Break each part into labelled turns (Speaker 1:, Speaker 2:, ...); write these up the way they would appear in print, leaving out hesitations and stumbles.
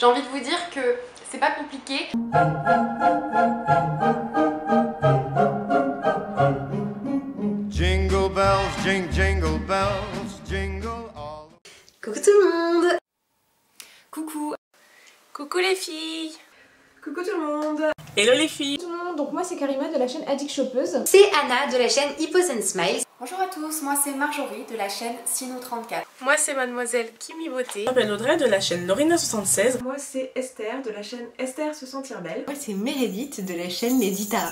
Speaker 1: J'ai envie de vous dire que c'est pas compliqué.
Speaker 2: Jingle bells, jingle bells, jingle all.
Speaker 3: Coucou tout le monde!
Speaker 1: Coucou. Coucou les filles.
Speaker 4: Coucou tout le monde!
Speaker 5: Hello les filles!
Speaker 4: Tout le monde, donc moi c'est Karima de la chaîne Addict Shoppeuse.
Speaker 3: C'est Anna de la chaîne Hippos and Smiles.
Speaker 1: Bonjour à tous, moi c'est Marjorie de la chaîne Sino34.
Speaker 5: Moi c'est Mademoiselle Kimi Beauté. Je m'appelle Audrey de la chaîne Lorina76.
Speaker 4: Moi c'est Esther de la chaîne Esther se sentir belle.
Speaker 3: Moi c'est Meredith de la chaîne Medita.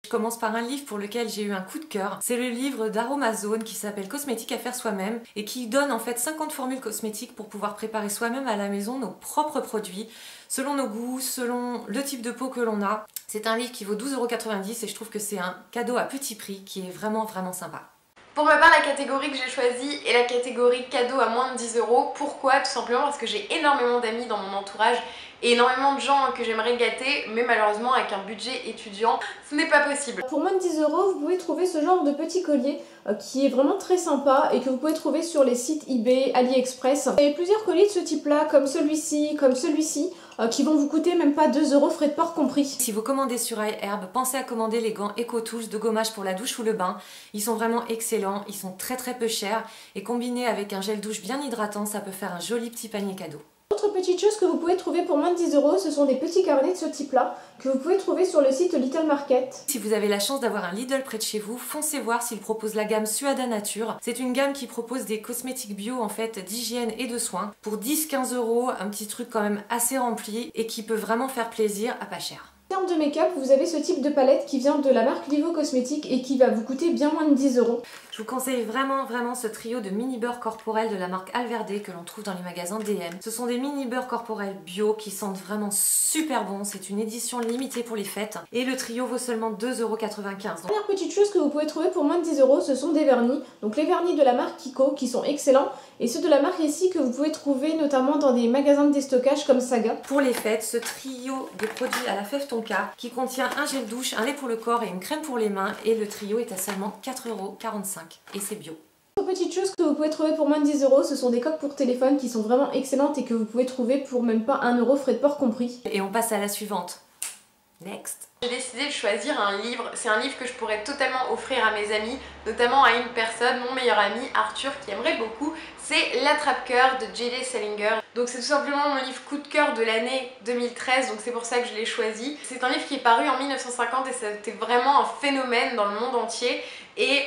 Speaker 1: Je commence par un livre pour lequel j'ai eu un coup de cœur. C'est le livre d'Aromazone qui s'appelle Cosmétiques à faire soi-même et qui donne en fait 50 formules cosmétiques pour pouvoir préparer soi-même à la maison nos propres produits selon nos goûts, selon le type de peau que l'on a. C'est un livre qui vaut 12,90 € et je trouve que c'est un cadeau à petit prix qui est vraiment sympa. Pour ma part, la catégorie que j'ai choisie est la catégorie cadeau à moins de 10 €. Pourquoi? Tout simplement parce que j'ai énormément d'amis dans mon entourage et énormément de gens que j'aimerais gâter, mais malheureusement avec un budget étudiant, ce n'est pas possible.
Speaker 4: Pour moins de 10 €, vous pouvez trouver ce genre de petit collier qui est vraiment très sympa et que vous pouvez trouver sur les sites eBay, AliExpress. Il y a plusieurs colliers de ce type-là, comme celui-ci, qui vont vous coûter même pas 2 €, frais de port compris.
Speaker 1: Si vous commandez sur iHerb, pensez à commander les gants EcoTouch de gommage pour la douche ou le bain. Ils sont vraiment excellents, ils sont très peu chers et combinés avec un gel douche bien hydratant, ça peut faire un joli petit panier cadeau.
Speaker 4: Autre petite chose que vous pouvez trouver pour moins de 10 €, ce sont des petits carnets de ce type-là que vous pouvez trouver sur le site Little Market.
Speaker 1: Si vous avez la chance d'avoir un Lidl près de chez vous, foncez voir s'il propose la gamme Suada Nature. C'est une gamme qui propose des cosmétiques bio en fait, d'hygiène et de soins pour 10-15 €, un petit truc quand même assez rempli et qui peut vraiment faire plaisir à pas cher.
Speaker 4: En termes de make-up, vous avez ce type de palette qui vient de la marque Livo Cosmétiques et qui va vous coûter bien moins de 10 €.
Speaker 1: Je vous conseille vraiment ce trio de mini beurre corporel de la marque Alverde que l'on trouve dans les magasins DM. Ce sont des mini beurre corporels bio qui sentent vraiment super bon. C'est une édition limitée pour les fêtes et le trio vaut seulement 2,95 €.
Speaker 4: Première petite chose que vous pouvez trouver pour moins de 10 €, ce sont des vernis. Donc les vernis de la marque Kiko qui sont excellents et ceux de la marque Essie que vous pouvez trouver notamment dans des magasins de déstockage comme Saga.
Speaker 1: Pour les fêtes, ce trio de produits à la fève tonka qui contient un gel douche, un lait pour le corps et une crème pour les mains et le trio est à seulement 4,45 € et c'est bio.
Speaker 4: Autre petite chose que vous pouvez trouver pour moins de 10 €, ce sont des coques pour téléphone qui sont vraiment excellentes et que vous pouvez trouver pour même pas 1 € frais de port compris.
Speaker 1: Et on passe à la suivante. Next. J'ai décidé de choisir un livre, c'est un livre que je pourrais totalement offrir à mes amis, notamment à une personne, mon meilleur ami Arthur qui aimerait beaucoup, c'est L'Attrape-Cœur de J.D. Salinger. Donc c'est tout simplement mon livre coup de cœur de l'année 2013, donc c'est pour ça que je l'ai choisi. C'est un livre qui est paru en 1950 et c'était vraiment un phénomène dans le monde entier. Et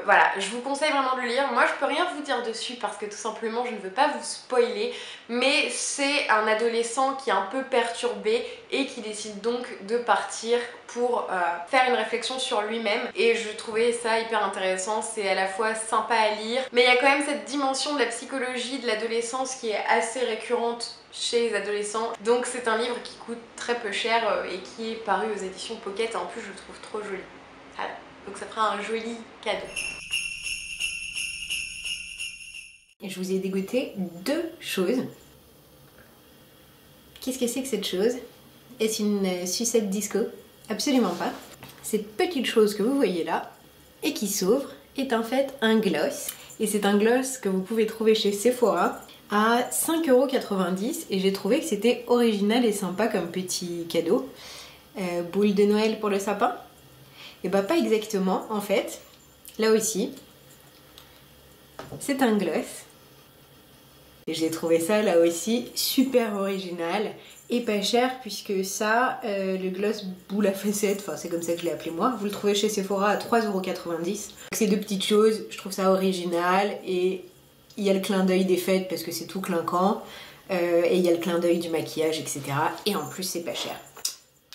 Speaker 1: voilà, je vous conseille vraiment de le lire. Moi je peux rien vous dire dessus parce que tout simplement je ne veux pas vous spoiler, mais c'est un adolescent qui est un peu perturbé et qui décide donc de partir pour faire une réflexion sur lui-même. Et je trouvais ça hyper intéressant, c'est à la fois sympa à lire, mais il y a quand même cette dimension de la psychologie de l'adolescence qui est assez récurrente chez les adolescents. Donc c'est un livre qui coûte très peu cher et qui est paru aux éditions Pocket et en plus je le trouve trop joli. Voilà. Donc ça fera un joli cadeau.
Speaker 3: Et je vous ai dégoûté deux choses. Qu'est-ce que c'est que cette chose? Est-ce une sucette disco? Absolument pas. Cette petite chose que vous voyez là, et qui s'ouvre, est en fait un gloss. Et c'est un gloss que vous pouvez trouver chez Sephora à 5,90 € et j'ai trouvé que c'était original et sympa comme petit cadeau. Boule de Noël pour le sapin? Et bah pas exactement en fait. Là aussi, c'est un gloss. Et j'ai trouvé ça là aussi super original et pas cher puisque ça, le gloss boule à facettes, enfin c'est comme ça que je l'ai appelé moi, vous le trouvez chez Sephora à 3,90 €. Ces deux petites choses, je trouve ça original et il y a le clin d'œil des fêtes parce que c'est tout clinquant et il y a le clin d'œil du maquillage etc. Et en plus c'est pas cher.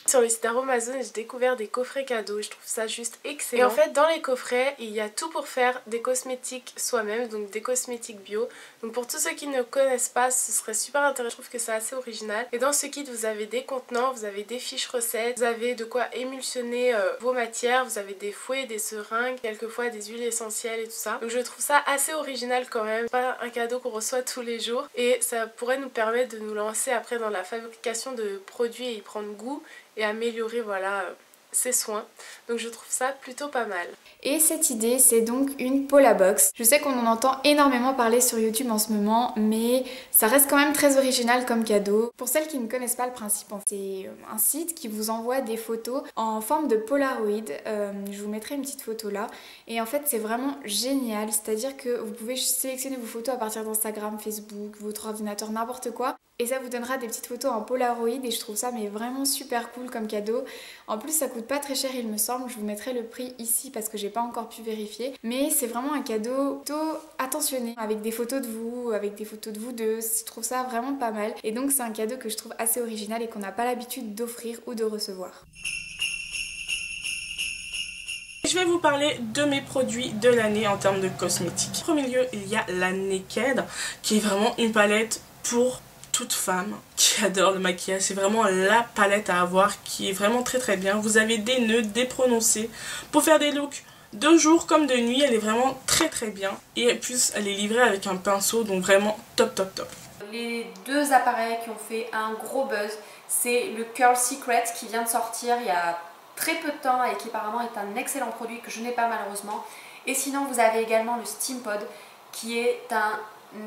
Speaker 5: Sur le site d'Aromazone, j'ai découvert des coffrets cadeaux, je trouve ça juste excellent. Et en fait, dans les coffrets, il y a tout pour faire des cosmétiques soi-même, donc des cosmétiques bio. Donc pour tous ceux qui ne connaissent pas, ce serait super intéressant, je trouve que c'est assez original. Et dans ce kit, vous avez des contenants, vous avez des fiches recettes, vous avez de quoi émulsionner vos matières, vous avez des fouets, des seringues, quelquefois des huiles essentielles et tout ça. Donc je trouve ça assez original quand même, pas un cadeau qu'on reçoit tous les jours. Et ça pourrait nous permettre de nous lancer après dans la fabrication de produits et y prendre goût et améliorer voilà ses soins. Donc je trouve ça plutôt pas mal.
Speaker 6: Et cette idée, c'est donc une Polabox. Je sais qu'on en entend énormément parler sur YouTube en ce moment, mais ça reste quand même très original comme cadeau. Pour celles qui ne connaissent pas le principe, c'est un site qui vous envoie des photos en forme de Polaroid. Je vous mettrai une petite photo là. Et en fait, c'est vraiment génial. C'est-à-dire que vous pouvez sélectionner vos photos à partir d'Instagram, Facebook, votre ordinateur, n'importe quoi. Et ça vous donnera des petites photos en Polaroid et je trouve ça mais vraiment super cool comme cadeau. En plus ça coûte pas très cher il me semble, je vous mettrai le prix ici parce que j'ai pas encore pu vérifier. Mais c'est vraiment un cadeau plutôt attentionné avec des photos de vous deux, je trouve ça vraiment pas mal. Et donc c'est un cadeau que je trouve assez original et qu'on n'a pas l'habitude d'offrir ou de recevoir.
Speaker 7: Je vais vous parler de mes produits de l'année en termes de cosmétiques. En premier lieu, il y a la Naked qui est vraiment une palette pour toute femme qui adore le maquillage. C'est vraiment la palette à avoir qui est vraiment très très bien. Vous avez des nœuds, des prononcés pour faire des looks de jour comme de nuit. Elle est vraiment très très bien. Et puis elle est livrée avec un pinceau, donc vraiment top top top.
Speaker 8: Les deux appareils qui ont fait un gros buzz, c'est le Curl Secret qui vient de sortir il y a très peu de temps et qui apparemment est un excellent produit que je n'ai pas malheureusement. Et sinon vous avez également le Steam Pod qui est un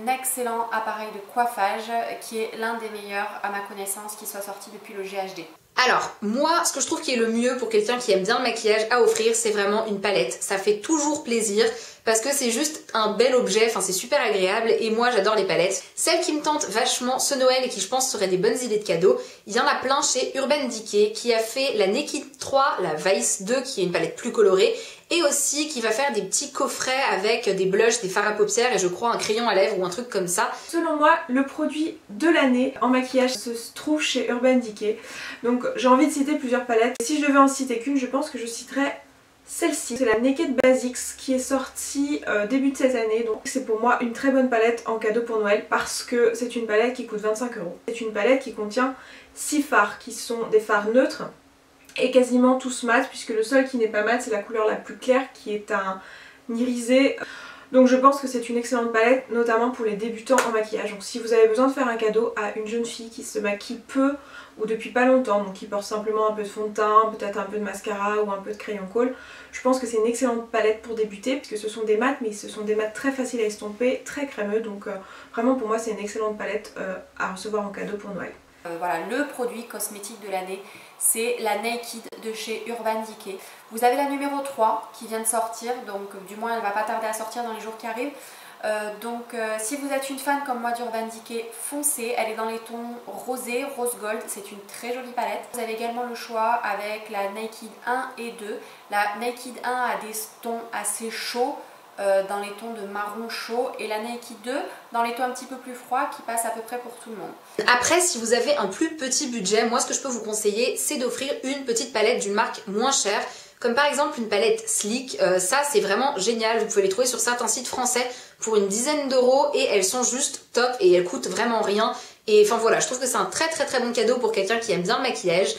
Speaker 8: excellent appareil de coiffage qui est l'un des meilleurs à ma connaissance qui soit sorti depuis le GHD.
Speaker 9: Alors, moi, ce que je trouve qui est le mieux pour quelqu'un qui aime bien le maquillage à offrir, c'est vraiment une palette. Ça fait toujours plaisir parce que c'est juste un bel objet, enfin c'est super agréable et moi j'adore les palettes. Celle qui me tente vachement ce Noël et qui je pense serait des bonnes idées de cadeaux, il y en a plein chez Urban Decay qui a fait la Naked 3, la Vice 2 qui est une palette plus colorée et aussi qui va faire des petits coffrets avec des blushs, des fards à paupières et je crois un crayon à lèvres ou un truc comme ça.
Speaker 10: Selon moi, le produit de l'année en maquillage se trouve chez Urban Decay. Donc j'ai envie de citer plusieurs palettes. Si je devais en citer qu'une, je pense que je citerais celle-ci. C'est la Naked Basics qui est sortie début de cette année. Donc c'est pour moi une très bonne palette en cadeau pour Noël parce que c'est une palette qui coûte 25 €. C'est une palette qui contient 6 fards qui sont des fards neutres et quasiment tous mat puisque le seul qui n'est pas mat c'est la couleur la plus claire qui est un irisé. Donc je pense que c'est une excellente palette, notamment pour les débutants en maquillage. Donc si vous avez besoin de faire un cadeau à une jeune fille qui se maquille peu ou depuis pas longtemps, donc qui porte simplement un peu de fond de teint, peut-être un peu de mascara ou un peu de crayon colle, je pense que c'est une excellente palette pour débuter, puisque ce sont des mats, mais ce sont des mats très faciles à estomper, très crémeux, donc vraiment pour moi c'est une excellente palette à recevoir en cadeau pour Noël.
Speaker 8: Voilà, le produit cosmétique de l'année, c'est la Naked de chez Urban Decay. Vous avez la numéro 3 qui vient de sortir, donc du moins elle va pas tarder à sortir dans les jours qui arrivent. Si vous êtes une fan comme moi d'Urban Decay, foncez, elle est dans les tons rosé, rose gold, c'est une très jolie palette. Vous avez également le choix avec la Naked 1 et 2. La Naked 1 a des tons assez chauds, dans les tons de marron chaud et la Naked 2 dans les tons un petit peu plus froids qui passent à peu près pour tout le monde.
Speaker 9: Après, si vous avez un plus petit budget, moi ce que je peux vous conseiller c'est d'offrir une petite palette d'une marque moins chère, comme par exemple une palette Sleek. Ça c'est vraiment génial, vous pouvez les trouver sur certains sites français pour une dizaine d'euros et elles sont juste top et elles coûtent vraiment rien. Et enfin voilà, je trouve que c'est un très bon cadeau pour quelqu'un qui aime bien le maquillage.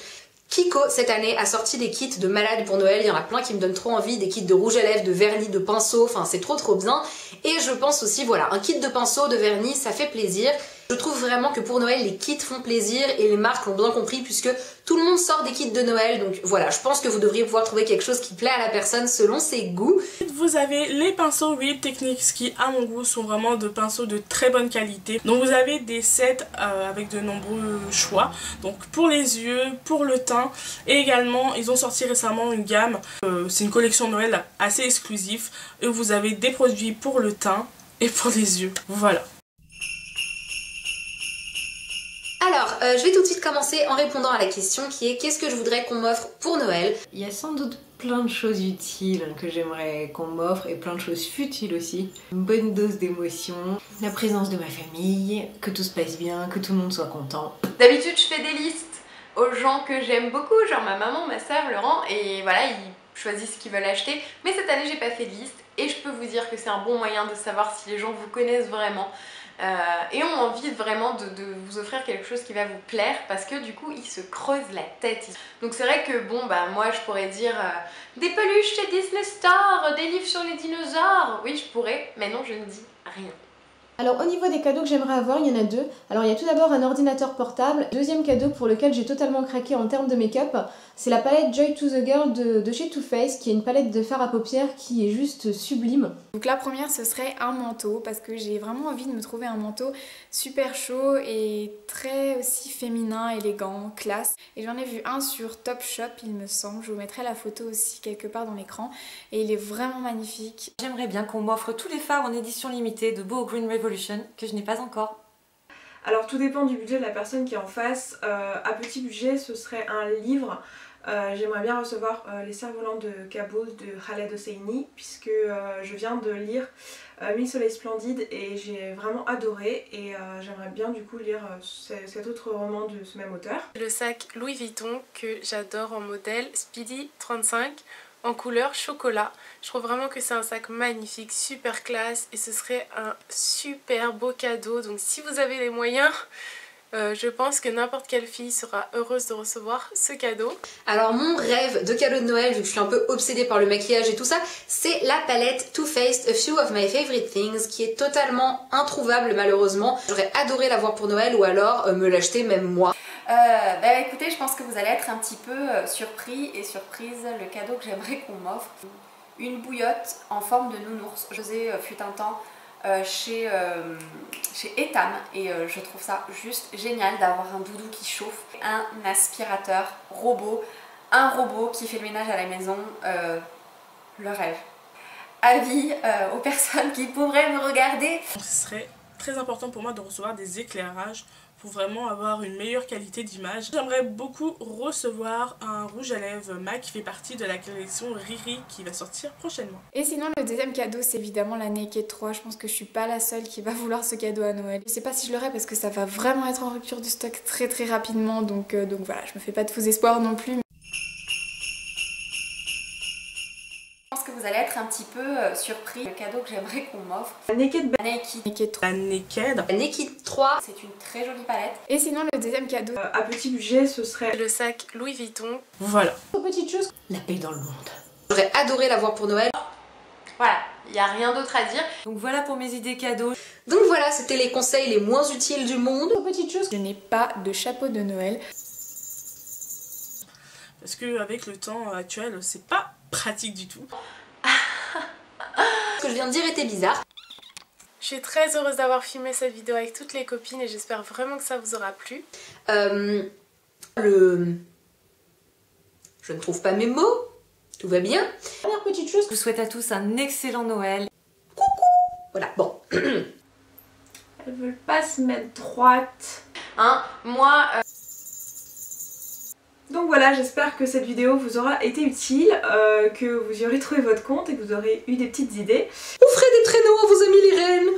Speaker 9: Kiko cette année a sorti des kits de malades pour Noël, il y en a plein qui me donnent trop envie, des kits de rouge à lèvres, de vernis, de pinceau, enfin c'est trop bien. Et je pense aussi voilà, un kit de pinceau, de vernis, ça fait plaisir. Je trouve vraiment que pour Noël les kits font plaisir et les marques l'ont bien compris puisque tout le monde sort des kits de Noël, donc voilà, je pense que vous devriez pouvoir trouver quelque chose qui plaît à la personne selon ses goûts.
Speaker 7: Vous avez les pinceaux Real Techniques qui à mon goût sont vraiment de pinceaux de très bonne qualité. Donc vous avez des sets avec de nombreux choix, donc pour les yeux, pour le teint et également ils ont sorti récemment une gamme, c'est une collection Noël assez exclusive et vous avez des produits pour le teint et pour les yeux, voilà.
Speaker 9: Alors, je vais tout de suite commencer en répondant à la question qui est qu'est-ce que je voudrais qu'on m'offre pour Noël?
Speaker 3: Il y a sans doute plein de choses utiles que j'aimerais qu'on m'offre et plein de choses futiles aussi. Une bonne dose d'émotion, la présence de ma famille, que tout se passe bien, que tout le monde soit content.
Speaker 1: D'habitude je fais des listes aux gens que j'aime beaucoup, genre ma maman, ma soeur, Laurent, et voilà, ils choisissent ce qu'ils veulent acheter. Mais cette année j'ai pas fait de liste et je peux vous dire que c'est un bon moyen de savoir si les gens vous connaissent vraiment. Et ont envie vraiment de vous offrir quelque chose qui va vous plaire parce que du coup ils se creusent la tête. Donc c'est vrai que bon bah moi je pourrais dire des peluches chez Disney Store, des livres sur les dinosaures, oui je pourrais, mais non je ne dis rien.
Speaker 4: Alors au niveau des cadeaux que j'aimerais avoir, il y en a deux. Alors il y a tout d'abord un ordinateur portable. Deuxième cadeau pour lequel j'ai totalement craqué en termes de make-up, c'est la palette Joy to the Girl de chez Too Faced, qui est une palette de fard à paupières qui est juste sublime.
Speaker 6: Donc la première ce serait un manteau, parce que j'ai vraiment envie de me trouver un manteau super chaud et très aussi féminin, élégant, classe. Et j'en ai vu un sur Topshop il me semble, je vous mettrai la photo aussi quelque part dans l'écran. Et il est vraiment magnifique.
Speaker 11: J'aimerais bien qu'on m'offre tous les fards en édition limitée de Boho Green Revolution que je n'ai pas encore.
Speaker 10: Alors tout dépend du budget de la personne qui est en face. À petit budget, ce serait un livre. J'aimerais bien recevoir Les cerfs-volants de Kaboul de Khaled Hosseini, puisque je viens de lire 1000 soleils splendides et j'ai vraiment adoré, et j'aimerais bien du coup lire cet autre roman de ce même auteur.
Speaker 5: Le sac Louis Vuitton que j'adore en modèle Speedy 35 en couleur chocolat. Je trouve vraiment que c'est un sac magnifique, super classe, et ce serait un super beau cadeau. Donc si vous avez les moyens, je pense que n'importe quelle fille sera heureuse de recevoir ce cadeau.
Speaker 9: Alors mon rêve de cadeau de Noël, vu que je suis un peu obsédée par le maquillage et tout ça, c'est la palette Too Faced A Few of My Favorite Things, qui est totalement introuvable malheureusement. J'aurais adoré l'avoir pour Noël, ou alors me l'acheter même moi.
Speaker 8: Bah écoutez, je pense que vous allez être un petit peu surpris et surprise. Le cadeau que j'aimerais qu'on m'offre, une bouillotte en forme de nounours. Je faisais fut un temps chez Etam, et je trouve ça juste génial d'avoir un doudou qui chauffe, un aspirateur robot, un robot qui fait le ménage à la maison, le rêve. Avis aux personnes qui pourraient me regarder.
Speaker 7: Ce serait très important pour moi de recevoir des éclairages pour vraiment avoir une meilleure qualité d'image. J'aimerais beaucoup recevoir un rouge à lèvres MAC qui fait partie de la collection Riri qui va sortir prochainement.
Speaker 6: Et sinon le deuxième cadeau c'est évidemment la Naked 3, je pense que je suis pas la seule qui va vouloir ce cadeau à Noël. Je sais pas si je l'aurai parce que ça va vraiment être en rupture du stock très rapidement, donc voilà, je me fais pas de faux espoirs non plus.
Speaker 8: Je pense que vous allez être un petit peu surpris. Le cadeau que j'aimerais qu'on m'offre,
Speaker 10: La Naked
Speaker 6: Naked 3.
Speaker 7: La Naked.
Speaker 9: La Naked 3,
Speaker 8: c'est une très jolie palette.
Speaker 6: Et sinon le deuxième cadeau,
Speaker 10: à petit budget, ce serait
Speaker 5: Le sac Louis Vuitton.
Speaker 7: Voilà.
Speaker 4: Petite chose.
Speaker 3: La paix dans le monde.
Speaker 9: j'aurais adoré l'avoir pour Noël.
Speaker 1: Voilà, il n'y a rien d'autre à dire.
Speaker 11: Donc voilà pour mes idées cadeaux.
Speaker 9: Donc voilà, c'était les conseils les moins utiles du monde.
Speaker 4: Petite chose.
Speaker 6: je n'ai pas de chapeau de Noël.
Speaker 7: Parce que avec le temps actuel, c'est pas pratique du tout.
Speaker 9: Ce que je viens de dire était bizarre.
Speaker 5: Je suis très heureuse d'avoir filmé cette vidéo avec toutes les copines et j'espère vraiment que ça vous aura plu.
Speaker 9: Je ne trouve pas mes mots. Tout va bien.
Speaker 4: Dernière petite chose.
Speaker 11: Je vous souhaite à tous un excellent Noël.
Speaker 9: Voilà, bon.
Speaker 10: elles veulent pas se mettre droite.
Speaker 1: Hein, moi,
Speaker 10: Donc voilà, j'espère que cette vidéo vous aura été utile, que vous y aurez trouvé votre compte et que vous aurez eu des petites idées.
Speaker 9: Offrez des traîneaux à vos amis les reines.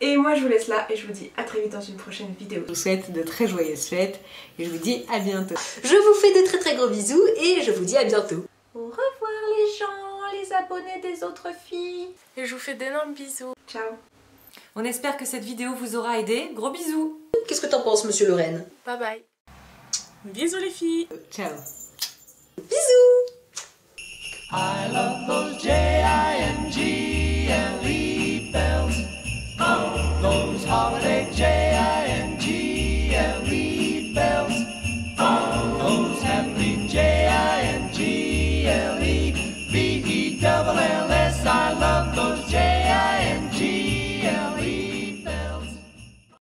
Speaker 10: Et moi je vous laisse là et je vous dis à très vite dans une prochaine vidéo.
Speaker 3: Je vous souhaite de très joyeuses fêtes et je vous dis à bientôt.
Speaker 9: Je vous fais de très gros bisous et je vous dis à bientôt.
Speaker 10: Au revoir les gens, les abonnés des autres filles.
Speaker 5: Et je vous fais d'énormes bisous.
Speaker 10: Ciao.
Speaker 11: On espère que cette vidéo vous aura aidé. Gros bisous.
Speaker 9: Qu'est-ce que t'en penses, monsieur Lorraine?
Speaker 5: Bye bye.
Speaker 7: Bisous les filles.
Speaker 3: Ciao.
Speaker 9: Bisous.
Speaker 2: I love those J-I-N-G-L-E bells. Oh, those holiday J